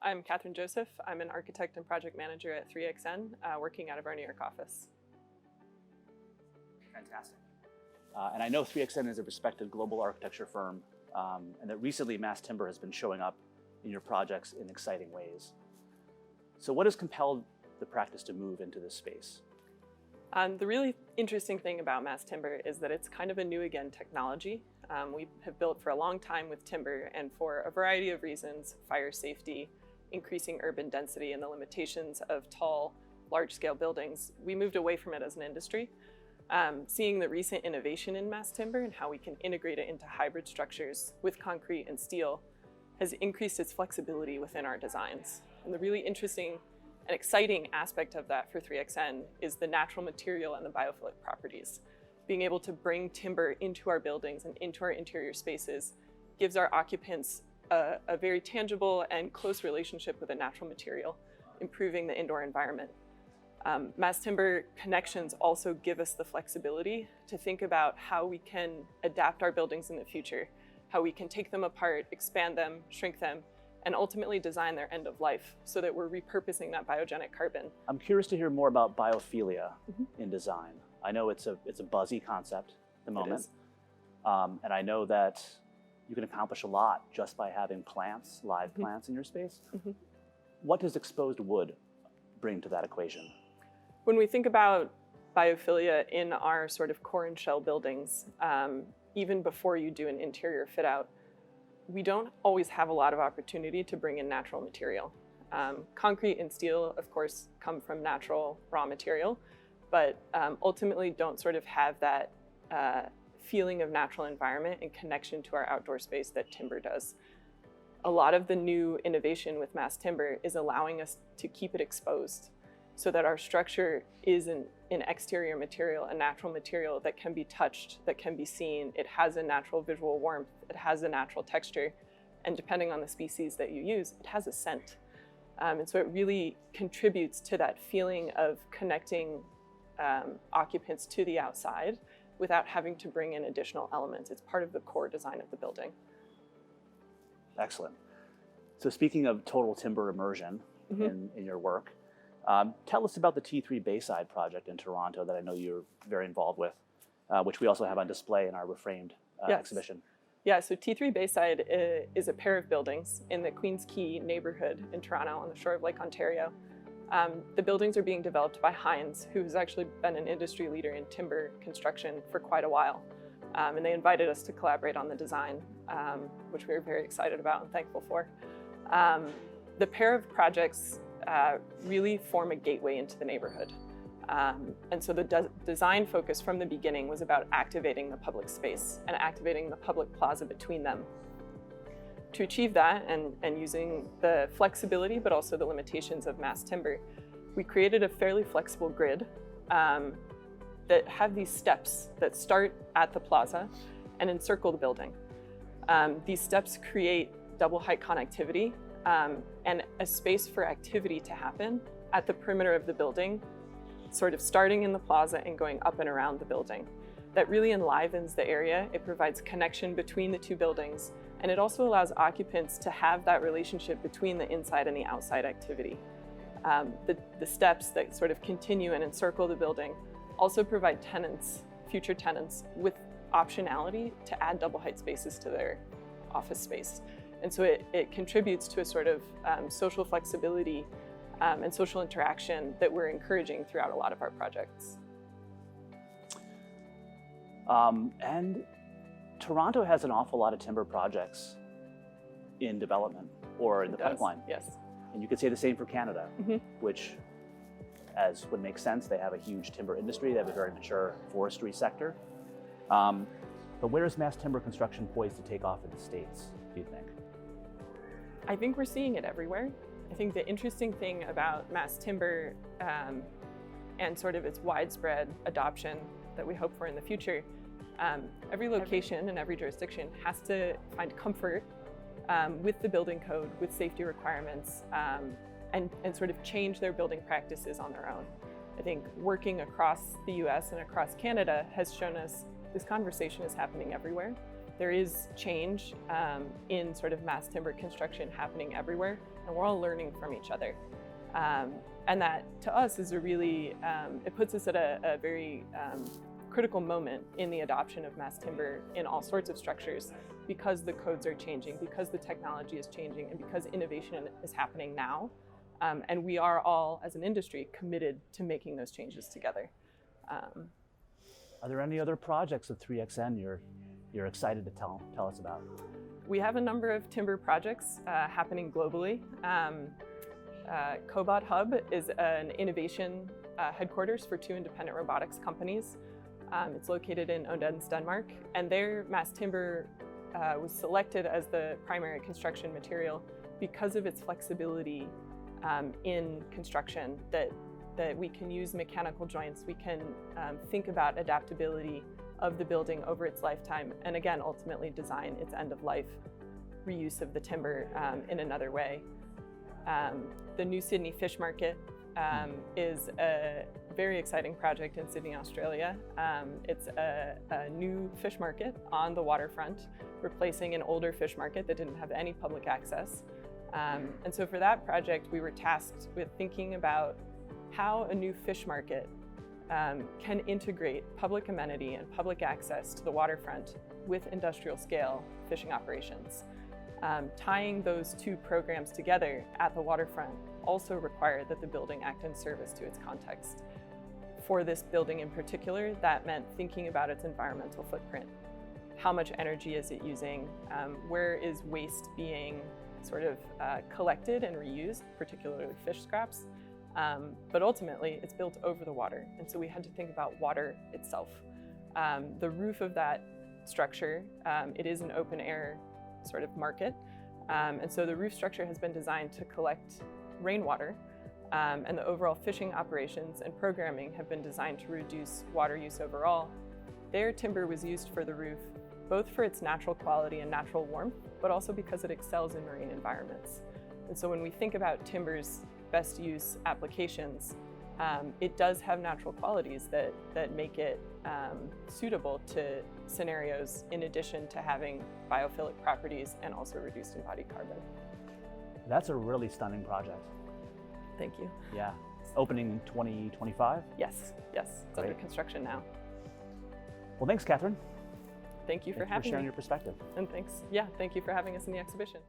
I'm Catherine Joseph. I'm an architect and project manager at 3XN, working out of our New York office. Fantastic. And I know 3XN is a respected global architecture firm, and that recently mass timber has been showing up in your projects in exciting ways. So what has compelled the practice to move into this space? The really interesting thing about mass timber is that it's kind of a new again technology. We have built for a long time with timber, and for a variety of reasons, fire safety, increasing urban density, and the limitations of tall, large-scale buildings, we moved away from it as an industry. Seeing the recent innovation in mass timber and how we can integrate it into hybrid structures with concrete and steel has increased its flexibility within our designs. And the really interesting and exciting aspect of that for 3XN is the natural material and the biophilic properties. Being able to bring timber into our buildings and into our interior spaces gives our occupants a very tangible and close relationship with a natural material, improving the indoor environment. Mass timber connections also give us the flexibility to think about how we can adapt our buildings in the future, how we can take them apart, expand them, shrink them, and ultimately design their end of life so that we're repurposing that biogenic carbon. I'm curious to hear more about biophilia in design. I know it's a buzzy concept at the moment, and I know that you can accomplish a lot just by having plants, live plants in your space. What does exposed wood bring to that equation? When we think about biophilia in our sort of core and shell buildings, even before you do an interior fit out, we don't always have a lot of opportunity to bring in natural material. Concrete and steel, of course, come from natural raw material, but ultimately don't sort of have that feeling of natural environment and connection to our outdoor space that timber does. A lot of the new innovation with mass timber is allowing us to keep it exposed so that our structure is an exterior material, a natural material that can be touched, that can be seen. It has a natural visual warmth, it has a natural texture, and depending on the species that you use, it has a scent. And so it really contributes to that feeling of connecting occupants to the outside without having to bring in additional elements. It's part of the core design of the building. Excellent. So speaking of total timber immersion in your work, tell us about the T3 Bayside project in Toronto that I know you're very involved with, which we also have on display in our reframed exhibition. Yeah, so T3 Bayside is a pair of buildings in the Queens Quay neighborhood in Toronto on the shore of Lake Ontario. The buildings are being developed by Hines, who has actually been an industry leader in timber construction for quite a while. And they invited us to collaborate on the design, which we were very excited about and thankful for. The pair of projects really form a gateway into the neighborhood. And so the design focus from the beginning was about activating the public space and activating the public plaza between them. To achieve that, and using the flexibility but also the limitations of mass timber, we created a fairly flexible grid that have these steps that start at the plaza and encircle the building. These steps create double height connectivity and a space for activity to happen at the perimeter of the building, sort of starting in the plaza and going up and around the building. That really enlivens the area. It provides connection between the two buildings, and it also allows occupants to have that relationship between the inside and the outside activity. The steps that sort of continue and encircle the building also provide tenants, future tenants, with optionality to add double height spaces to their office space. And so it contributes to a sort of social flexibility and social interaction that we're encouraging throughout a lot of our projects. And Toronto has an awful lot of timber projects in development or in the pipeline. Yes. And you could say the same for Canada, which, as would make sense, they have a huge timber industry, they have a very mature forestry sector. But where is mass timber construction poised to take off in the States, do you think? I think we're seeing it everywhere. I think the interesting thing about mass timber and sort of its widespread adoption that we hope for in the future, every location and every jurisdiction has to find comfort with the building code, with safety requirements, and sort of change their building practices on their own. I think working across the US and across Canada has shown us this conversation is happening everywhere. There is change in sort of mass timber construction happening everywhere. and we're all learning from each other. And that to us is a really, it puts us at a very critical moment in the adoption of mass timber in all sorts of structures, because the codes are changing, because the technology is changing, and because innovation is happening now. And we are all, as an industry, committed to making those changes together. Are there any other projects of 3XN you're excited to tell us about? We have a number of timber projects happening globally. Cobot Hub is an innovation headquarters for 2 independent robotics companies. It's located in Odense, Denmark, and their mass timber was selected as the primary construction material because of its flexibility in construction, that we can use mechanical joints, we can think about adaptability of the building over its lifetime, and again, ultimately design its end-of-life reuse of the timber in another way. The New Sydney Fish Market is a very exciting project in Sydney, Australia. It's a new fish market on the waterfront, replacing an older fish market that didn't have any public access. And so for that project, we were tasked with thinking about how a new fish market can integrate public amenity and public access to the waterfront with industrial scale fishing operations. Tying those 2 programs together at the waterfront also required that the building act in service to its context. For this building in particular, that meant thinking about its environmental footprint. How much energy is it using? Where is waste being sort of collected and reused, particularly fish scraps? But ultimately, it's built over the water, and so we had to think about water itself. The roof of that structure, it is an open air sort of market, and so the roof structure has been designed to collect rainwater, and the overall fishing operations and programming have been designed to reduce water use overall. Their timber was used for the roof, both for its natural quality and natural warmth, but also because it excels in marine environments. And so when we think about timber's best use applications, it does have natural qualities that make it suitable to scenarios, in addition to having biophilic properties and also reduced embodied carbon. That's a really stunning project. Thank you. Yeah. Opening in 2025? Yes, it's under construction now. Well, thanks, Catherine. Thank you for Thanks for sharing me. your perspective. And thank you for having us in the exhibition.